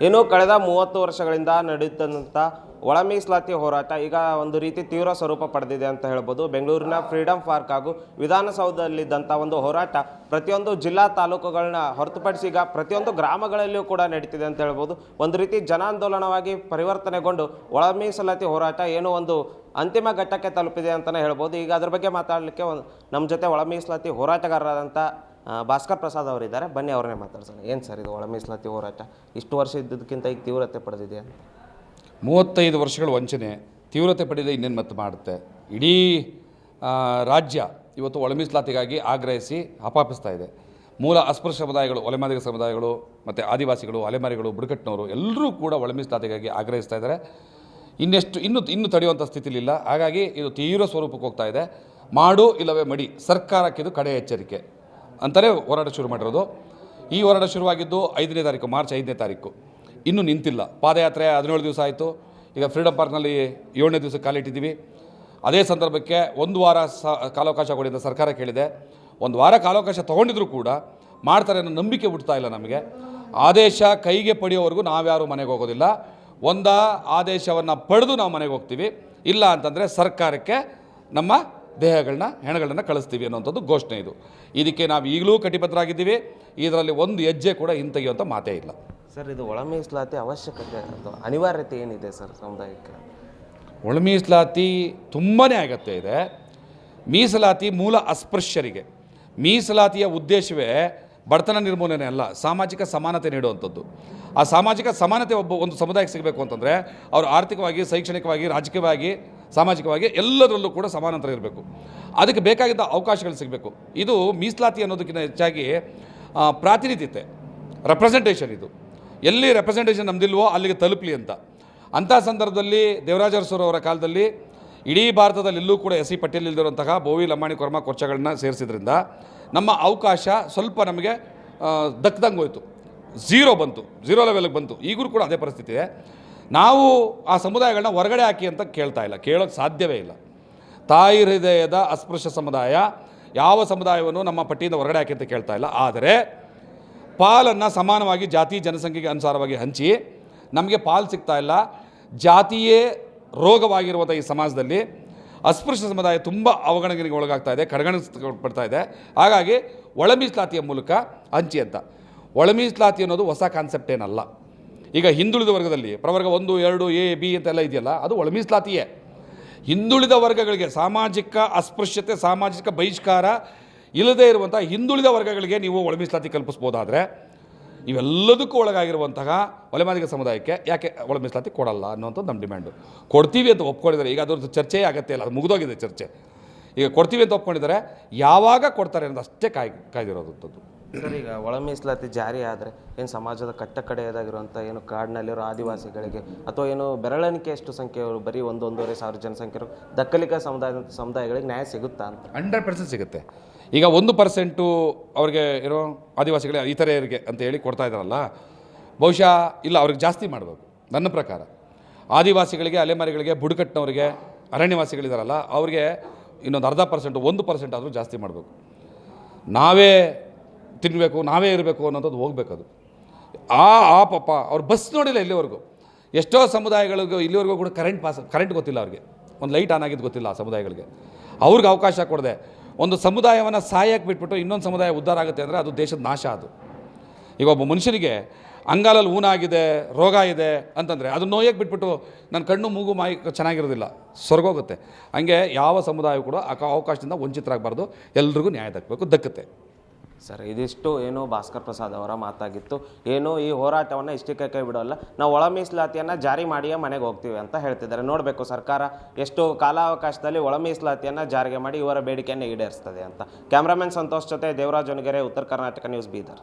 ಇನ್ನು ಕಳೆದ 30 ವರ್ಷಗಳಿಂದ ನಡೆಯುತ್ತಿದ್ದಂಥ ಒಳ ಮೀಸಲಾತಿ ಹೋರಾಟ ಈಗ ಒಂದು ರೀತಿ ತೀವ್ರ ಸ್ವರೂಪ ಪಡೆದಿದೆ ಅಂತ ಹೇಳ್ಬೋದು. ಬೆಂಗಳೂರಿನ ಫ್ರೀಡಂ ಪಾರ್ಕ್ ಹಾಗೂ ವಿಧಾನಸೌಧದಲ್ಲಿದ್ದಂಥ ಒಂದು ಹೋರಾಟ ಪ್ರತಿಯೊಂದು ಜಿಲ್ಲಾ ತಾಲೂಕುಗಳನ್ನ ಹೊರತುಪಡಿಸಿ ಈಗ ಪ್ರತಿಯೊಂದು ಗ್ರಾಮಗಳಲ್ಲಿಯೂ ಕೂಡ ನಡೀತಿದೆ ಅಂತ ಹೇಳ್ಬೋದು. ಒಂದು ರೀತಿ ಜನಾಂದೋಲನವಾಗಿ ಪರಿವರ್ತನೆಗೊಂಡು ಒಳ ಮೀಸಲಾತಿ ಹೋರಾಟ ಏನೋ ಒಂದು ಅಂತಿಮ ಘಟ್ಟಕ್ಕೆ ತಲುಪಿದೆ ಅಂತಲೇ ಹೇಳ್ಬೋದು. ಈಗ ಅದ್ರ ಬಗ್ಗೆ ಮಾತಾಡಲಿಕ್ಕೆ ನಮ್ಮ ಜೊತೆ ಒಳ ಮೀಸಲಾತಿ ಹೋರಾಟಗಾರರಾದಂಥ ಭಾಸ್ಕರ್ ಪ್ರಸಾದ್ ಅವರಿದ್ದಾರೆ. ಬನ್ನಿ ಅವ್ರನ್ನೇ ಮಾತಾಡ್ಸೋಣ. ಏನು ಸರ್ ಇದು ಒಳ ಮೀಸಲಾತಿ ಹೋರಾಟ ಇಷ್ಟು ವರ್ಷ ಇದ್ದದಕ್ಕಿಂತ ಈಗ ತೀವ್ರತೆ ಪಡೆದಿದೆ ಅಂತ? 35 ವರ್ಷಗಳ ವಂಚನೆ ತೀವ್ರತೆ ಪಡೆದಿದೆ. ಇನ್ನೇನು ಮತ್ತೆ ಮಾಡುತ್ತೆ? ಇಡೀ ರಾಜ್ಯ ಇವತ್ತು ಒಳ ಮೀಸಲಾತಿಗಾಗಿ ಆಗ್ರಹಿಸಿ ಹಪಾಪಿಸ್ತಾ ಇದೆ. ಮೂಲ ಅಸ್ಪೃಶ್ಯ ಸಮುದಾಯಗಳು, ಒಲೆಮಾದಿಗ ಸಮುದಾಯಗಳು ಮತ್ತು ಆದಿವಾಸಿಗಳು, ಅಲೆಮಾರಿಗಳು, ಬುಡಕಟ್ಟಿನವರು ಎಲ್ಲರೂ ಕೂಡ ಒಳ ಮೀಸಲಾತಿಗಾಗಿ ಆಗ್ರಹಿಸ್ತಾ ಇದ್ದಾರೆ. ಇನ್ನೂ ತಡೆಯುವಂಥ ಸ್ಥಿತಿಲಿಲ್ಲ. ಹಾಗಾಗಿ ಇದು ತೀವ್ರ ಸ್ವರೂಪಕ್ಕೆ ಹೋಗ್ತಾ ಇದೆ. ಮಾಡು ಇಲ್ಲವೇ ಮಡಿ, ಸರ್ಕಾರಕ್ಕೆ ಇದು ಕಡೆ ಎಚ್ಚರಿಕೆ ಅಂತಲೇ ಹೋರಾಟ ಶುರು ಮಾಡಿರೋದು. ಈ ಹೋರಾಟ ಶುರುವಾಗಿದ್ದು 5ನೇ ತಾರೀಕು, ಮಾರ್ಚ್ 5ನೇ ತಾರೀಕು. ಇನ್ನೂ ನಿಂತಿಲ್ಲ. ಪಾದಯಾತ್ರೆ 17 ದಿವಸ ಆಯಿತು. ಈಗ ಫ್ರೀಡಂ ಪಾರ್ಕ್ನಲ್ಲಿ 7ನೇ ದಿವಸಕ್ಕೆ ಕಾಲಿಟ್ಟಿದ್ದೀವಿ. ಅದೇ ಸಂದರ್ಭಕ್ಕೆ 1 ವಾರ ಕಾಲಾವಕಾಶ ಕೊಡಿ ಅಂತ ಸರ್ಕಾರ ಕೇಳಿದೆ. 1 ವಾರ ಕಾಲಾವಕಾಶ ತೊಗೊಂಡಿದ್ರು ಕೂಡ ಮಾಡ್ತಾರೆ ಅನ್ನೋ ನಂಬಿಕೆ ಬಿಡ್ತಾ ಇಲ್ಲ ನಮಗೆ. ಆದೇಶ ಕೈಗೆ ಪಡೆಯೋವರೆಗೂ ನಾವ್ಯಾರೂ ಮನೆಗೆ ಹೋಗೋದಿಲ್ಲ. ಆದೇಶವನ್ನು ಪಡೆದು ನಾವು ಮನೆಗೆ ಹೋಗ್ತೀವಿ. ಇಲ್ಲ ಅಂತಂದರೆ ಸರ್ಕಾರಕ್ಕೆ ನಮ್ಮ ಹೆಣಗಳನ್ನ ಕಳಿಸ್ತೀವಿ ಅನ್ನೋಂಥದ್ದು ಘೋಷಣೆ ಇದು. ಇದಕ್ಕೆ ನಾವು ಈಗಲೂ ಕಟಿಬದ್ಧರಾಗಿದ್ದೀವಿ. ಇದರಲ್ಲಿ ಒಂದು ಹೆಜ್ಜೆ ಕೂಡ ಹಿಂತೆಗೆಯುವಂಥ ಮಾತೇ ಇಲ್ಲ. ಸರ್, ಇದು ಒಳ ಮೀಸಲಾತಿ ಅವಶ್ಯಕತೆ ಅಥವಾ ಅನಿವಾರ್ಯತೆ ಏನಿದೆ ಸರ್ ಸಮುದಾಯಕ್ಕೆ? ಒಳ ಮೀಸಲಾತಿ ತುಂಬಾ ಅಗತ್ಯ ಇದೆ. ಮೀಸಲಾತಿ ಮೂಲ ಅಸ್ಪೃಶ್ಯರಿಗೆ. ಮೀಸಲಾತಿಯ ಉದ್ದೇಶವೇ ಬಡತನ ನಿರ್ಮೂಲನೆ ಅಲ್ಲ, ಸಾಮಾಜಿಕ ಸಮಾನತೆ ನೀಡುವಂಥದ್ದು. ಆ ಸಾಮಾಜಿಕ ಸಮಾನತೆ ಒಂದು ಸಮುದಾಯಕ್ಕೆ ಸಿಗಬೇಕು ಅಂತಂದರೆ ಅವರು ಆರ್ಥಿಕವಾಗಿ, ಶೈಕ್ಷಣಿಕವಾಗಿ, ರಾಜಕೀಯವಾಗಿ, ಸಾಮಾಜಿಕವಾಗಿ ಎಲ್ಲದರಲ್ಲೂ ಕೂಡ ಸಮಾನಾಂತರ ಇರಬೇಕು. ಅದಕ್ಕೆ ಬೇಕಾಗಿದ್ದ ಅವಕಾಶಗಳು ಸಿಗಬೇಕು. ಇದು ಮೀಸಲಾತಿ ಅನ್ನೋದಕ್ಕಿಂತ ಹೆಚ್ಚಾಗಿ ಪ್ರಾತಿನಿಧ್ಯತೆ, ರೆಪ್ರೆಸೆಂಟೇಷನ್. ಇದು ಎಲ್ಲಿ ರೆಪ್ರೆಸೆಂಟೇಷನ್ ನಮ್ಮದಿಲ್ವೋ ಅಲ್ಲಿಗೆ ತಲುಪಲಿ ಅಂತ. ಅಂಥ ಸಂದರ್ಭದಲ್ಲಿ ದೇವರಾಜ ಅರಸು ಅವರ ಕಾಲದಲ್ಲಿ ಇಡೀ ಭಾರತದಲ್ಲೆಲ್ಲೂ ಕೂಡ ಎಸ್ ಸಿ ಪಟ್ಟಿಯಲ್ಲಿರುವಂತಹ ಬೋವಿ, ಲಂಬಾಣಿ, ಕೊರ್ಮ, ಕೊರ್ಚಗಳನ್ನ ಸೇರಿಸಿದ್ರಿಂದ ನಮ್ಮ ಅವಕಾಶ ಸ್ವಲ್ಪ ನಮಗೆ ದಕ್ಕದಂಗೆ ಹೋಯಿತು. ಝೀರೋ ಲೆವೆಲ್ಗೆ ಬಂತು. ಈಗಲೂ ಕೂಡ ಅದೇ ಪರಿಸ್ಥಿತಿ ಇದೆ. ನಾವು ಆ ಸಮುದಾಯಗಳನ್ನ ಹೊರಗಡೆ ಹಾಕಿ ಅಂತ ಕೇಳ್ತಾ ಇಲ್ಲ, ಕೇಳೋಕ್ಕೆ ಸಾಧ್ಯವೇ ಇಲ್ಲ. ತಾಯಿ ಹೃದಯದ ಅಸ್ಪೃಶ್ಯ ಸಮುದಾಯ ಯಾವ ಸಮುದಾಯವನ್ನು ನಮ್ಮ ಪಟ್ಟಿಯಿಂದ ಹೊರಗಡೆ ಹಾಕಿ ಅಂತ ಕೇಳ್ತಾ ಇಲ್ಲ. ಆದರೆ ಪಾಲನ್ನು ಸಮಾನವಾಗಿ ಜಾತಿ ಜನಸಂಖ್ಯೆಗೆ ಅನುಸಾರವಾಗಿ ಹಂಚಿ ನಮಗೆ ಪಾಲು ಸಿಗ್ತಾ ಇಲ್ಲ. ಜಾತಿಯೇ ರೋಗವಾಗಿರುವಂಥ ಈ ಸಮಾಜದಲ್ಲಿ ಅಸ್ಪೃಶ್ಯ ಸಮುದಾಯ ತುಂಬ ಅವಗಣನೆಗೆ ಒಳಗಾಗ್ತಾ ಇದೆ, ಕಡೆಗಣಿಸಲ್ಪಡ್ತಾ ಇದೆ. ಹಾಗಾಗಿ ಒಳ ಮೀಸಲಾತಿಯ ಮೂಲಕ ಹಂಚಿ ಅಂತ. ಒಳ ಮೀಸಲಾತಿ ಅನ್ನೋದು ಹೊಸ ಕಾನ್ಸೆಪ್ಟ್ ಏನಲ್ಲ. ಈಗ ಹಿಂದುಳಿದ ವರ್ಗದಲ್ಲಿ ಪ್ರವರ್ಗ 1, 2, A, B ಅಂತೆಲ್ಲ ಇದೆಯಲ್ಲ, ಅದು ಒಳ ಮೀಸಲಾತಿಯೇ. ಹಿಂದುಳಿದ ವರ್ಗಗಳಿಗೆ ಸಾಮಾಜಿಕ ಅಸ್ಪೃಶ್ಯತೆ, ಸಾಮಾಜಿಕ ಬಹಿಷ್ಕಾರ ಇಲ್ಲದೇ ಇರುವಂಥ ಹಿಂದುಳಿದ ವರ್ಗಗಳಿಗೆ ನೀವು ಒಳ ಮೀಸಲಾತಿ ಕಲ್ಪಿಸ್ಬೋದಾದರೆ, ಇವೆಲ್ಲದಕ್ಕೂ ಒಳಗಾಗಿರುವಂತಹ ಒಲೆಮಾದಿಗ ಸಮುದಾಯಕ್ಕೆ ಯಾಕೆ ಒಳ ಮೀಸಲಾತಿ ಕೊಡಲ್ಲ ಅನ್ನೋಂಥದ್ದು ನಮ್ಮ ಡಿಮ್ಯಾಂಡು. ಕೊಡ್ತೀವಿ ಅಂತ ಒಪ್ಕೊಂಡಿದ್ದಾರೆ. ಈಗ ಅದ್ರದ್ದು ಚರ್ಚೆ ಅಗತ್ಯ ಇಲ್ಲ, ಅದು ಮುಗಿದೋಗಿದೆ ಚರ್ಚೆ. ಈಗ ಕೊಡ್ತೀವಿ ಅಂತ ಒಪ್ಕೊಂಡಿದ್ದಾರೆ, ಯಾವಾಗ ಕೊಡ್ತಾರೆ ಅನ್ನೋದು ಅಷ್ಟೇ ಕಾಯ್ದಿರೋದಂಥದ್ದು. ಸರ್, ಈಗ ಒಳ ಮೀಸಲಾತಿ ಜಾರಿ ಆದರೆ ಏನು ಸಮಾಜದ ಕಟ್ಟಕಡೆಯದಾಗಿರುವಂಥ ಏನು ಕಾಡಿನಲ್ಲಿರೋ ಆದಿವಾಸಿಗಳಿಗೆ ಅಥವಾ ಏನು ಬೆರಳೆಣಿಕೆಯಷ್ಟು ಸಂಖ್ಯೆಯವರು ಬರೀ 1-1.5 ಸಾವಿರ ಜನಸಂಖ್ಯೆರು ದಕ್ಕಲಿಕ ಸಮುದಾಯಗಳಿಗೆ ನ್ಯಾಯ ಸಿಗುತ್ತಾ ಅಂತ? 100% ಸಿಗುತ್ತೆ. ಈಗ 1% ಅವ್ರಿಗೆ ಏನೋ ಆದಿವಾಸಿಗಳಿಗೆ, ಇತರೆಯರಿಗೆ ಅಂತ ಹೇಳಿ ಕೊಡ್ತಾ ಇದ್ದಾರಲ್ಲ, ಬಹುಶಃ ಇಲ್ಲ, ಅವ್ರಿಗೆ ಜಾಸ್ತಿ ಮಾಡಬೇಕು ನನ್ನ ಪ್ರಕಾರ. ಆದಿವಾಸಿಗಳಿಗೆ, ಅಲೆಮಾರಿಗಳಿಗೆ, ಬುಡಕಟ್ಟಿನವರಿಗೆ, ಅರಣ್ಯವಾಸಿಗಳಿದಾರಲ್ಲ ಅವ್ರಿಗೆ ಇನ್ನೊಂದು 0.5%, 1% ಆದರೂ ಜಾಸ್ತಿ ಮಾಡಬೇಕು. ನಾವೇ ತಿನ್ನಬೇಕು, ನಾವೇ ಇರಬೇಕು ಅನ್ನೋಂಥದ್ದು ಹೋಗ್ಬೇಕದು. ಪಾಪ ಅವ್ರು ಬಸ್ ನೋಡಿಲ್ಲ ಇಲ್ಲಿವರೆಗೂ. ಎಷ್ಟೋ ಸಮುದಾಯಗಳಿಗೂ ಇಲ್ಲಿವರೆಗೂ ಕೂಡ ಕರೆಂಟ್ ಗೊತ್ತಿಲ್ಲ ಅವ್ರಿಗೆ, ಒಂದು ಲೈಟ್ ಆನ್ ಆಗಿದ್ದು ಗೊತ್ತಿಲ್ಲ ಆ ಸಮುದಾಯಗಳಿಗೆ. ಅವ್ರಿಗೆ ಅವಕಾಶ ಕೊಡದೆ ಒಂದು ಸಮುದಾಯವನ್ನು ಸಾಯಕ್ಕೆ ಬಿಟ್ಬಿಟ್ಟು ಇನ್ನೊಂದು ಸಮುದಾಯ ಉದ್ಧಾರ ಆಗುತ್ತೆ ಅಂದರೆ ಅದು ದೇಶದ ನಾಶ. ಅದು ಈಗ ಒಬ್ಬ ಮನುಷ್ಯನಿಗೆ ಅಂಗಾಲಲ್ಲಿ ಊನಾಗಿದೆ, ರೋಗ ಇದೆ ಅಂತಂದರೆ ಅದು ನೋಯಕ್ಕೆ ಬಿಟ್ಬಿಟ್ಟು ನನ್ನ ಕಣ್ಣು ಮೂಗು ಮಾಯಿ ಚೆನ್ನಾಗಿರೋದಿಲ್ಲ, ಸ್ವರ್ಗೋಗುತ್ತೆ. ಹಂಗೆ ಯಾವ ಸಮುದಾಯ ಕೂಡ ಅವಕಾಶದಿಂದ ವಂಚಿತರಾಗಬಾರ್ದು, ಎಲ್ರಿಗೂ ನ್ಯಾಯ ದಕ್ಕುತ್ತೆ. ಸರ್, ಇದಿಷ್ಟು ಏನು ಭಾಸ್ಕರ್ ಪ್ರಸಾದ್ ಅವರ ಮಾತಾಗಿತ್ತು. ಏನು ಈ ಹೋರಾಟವನ್ನು ಇಷ್ಟಕ್ಕೆ ಕೈ ಬಿಡೋಲ್ಲ, ನಾವು ಒಳ ಮೀಸಲಾತಿಯನ್ನು ಜಾರಿ ಮಾಡಿಯೇ ಮನೆಗೆ ಹೋಗ್ತೀವಿ ಅಂತ ಹೇಳ್ತಿದ್ದಾರೆ. ನೋಡಬೇಕು ಸರ್ಕಾರ ಎಷ್ಟು ಕಾಲಾವಕಾಶದಲ್ಲಿ ಒಳ ಮೀಸಲಾತಿಯನ್ನು ಜಾರಿಗೆ ಮಾಡಿ ಇವರ ಬೇಡಿಕೆಯನ್ನು ಈಡೇರಿಸ್ತದೆ ಅಂತ. ಕ್ಯಾಮ್ರಾಮನ್ ಸಂತೋಷ್ ಜೊತೆ ದೇವರಾಜ್ ಒಣಗೆರೆ, ಉತ್ತರ ಕರ್ನಾಟಕ ನ್ಯೂಸ್, ಬೀದರ್.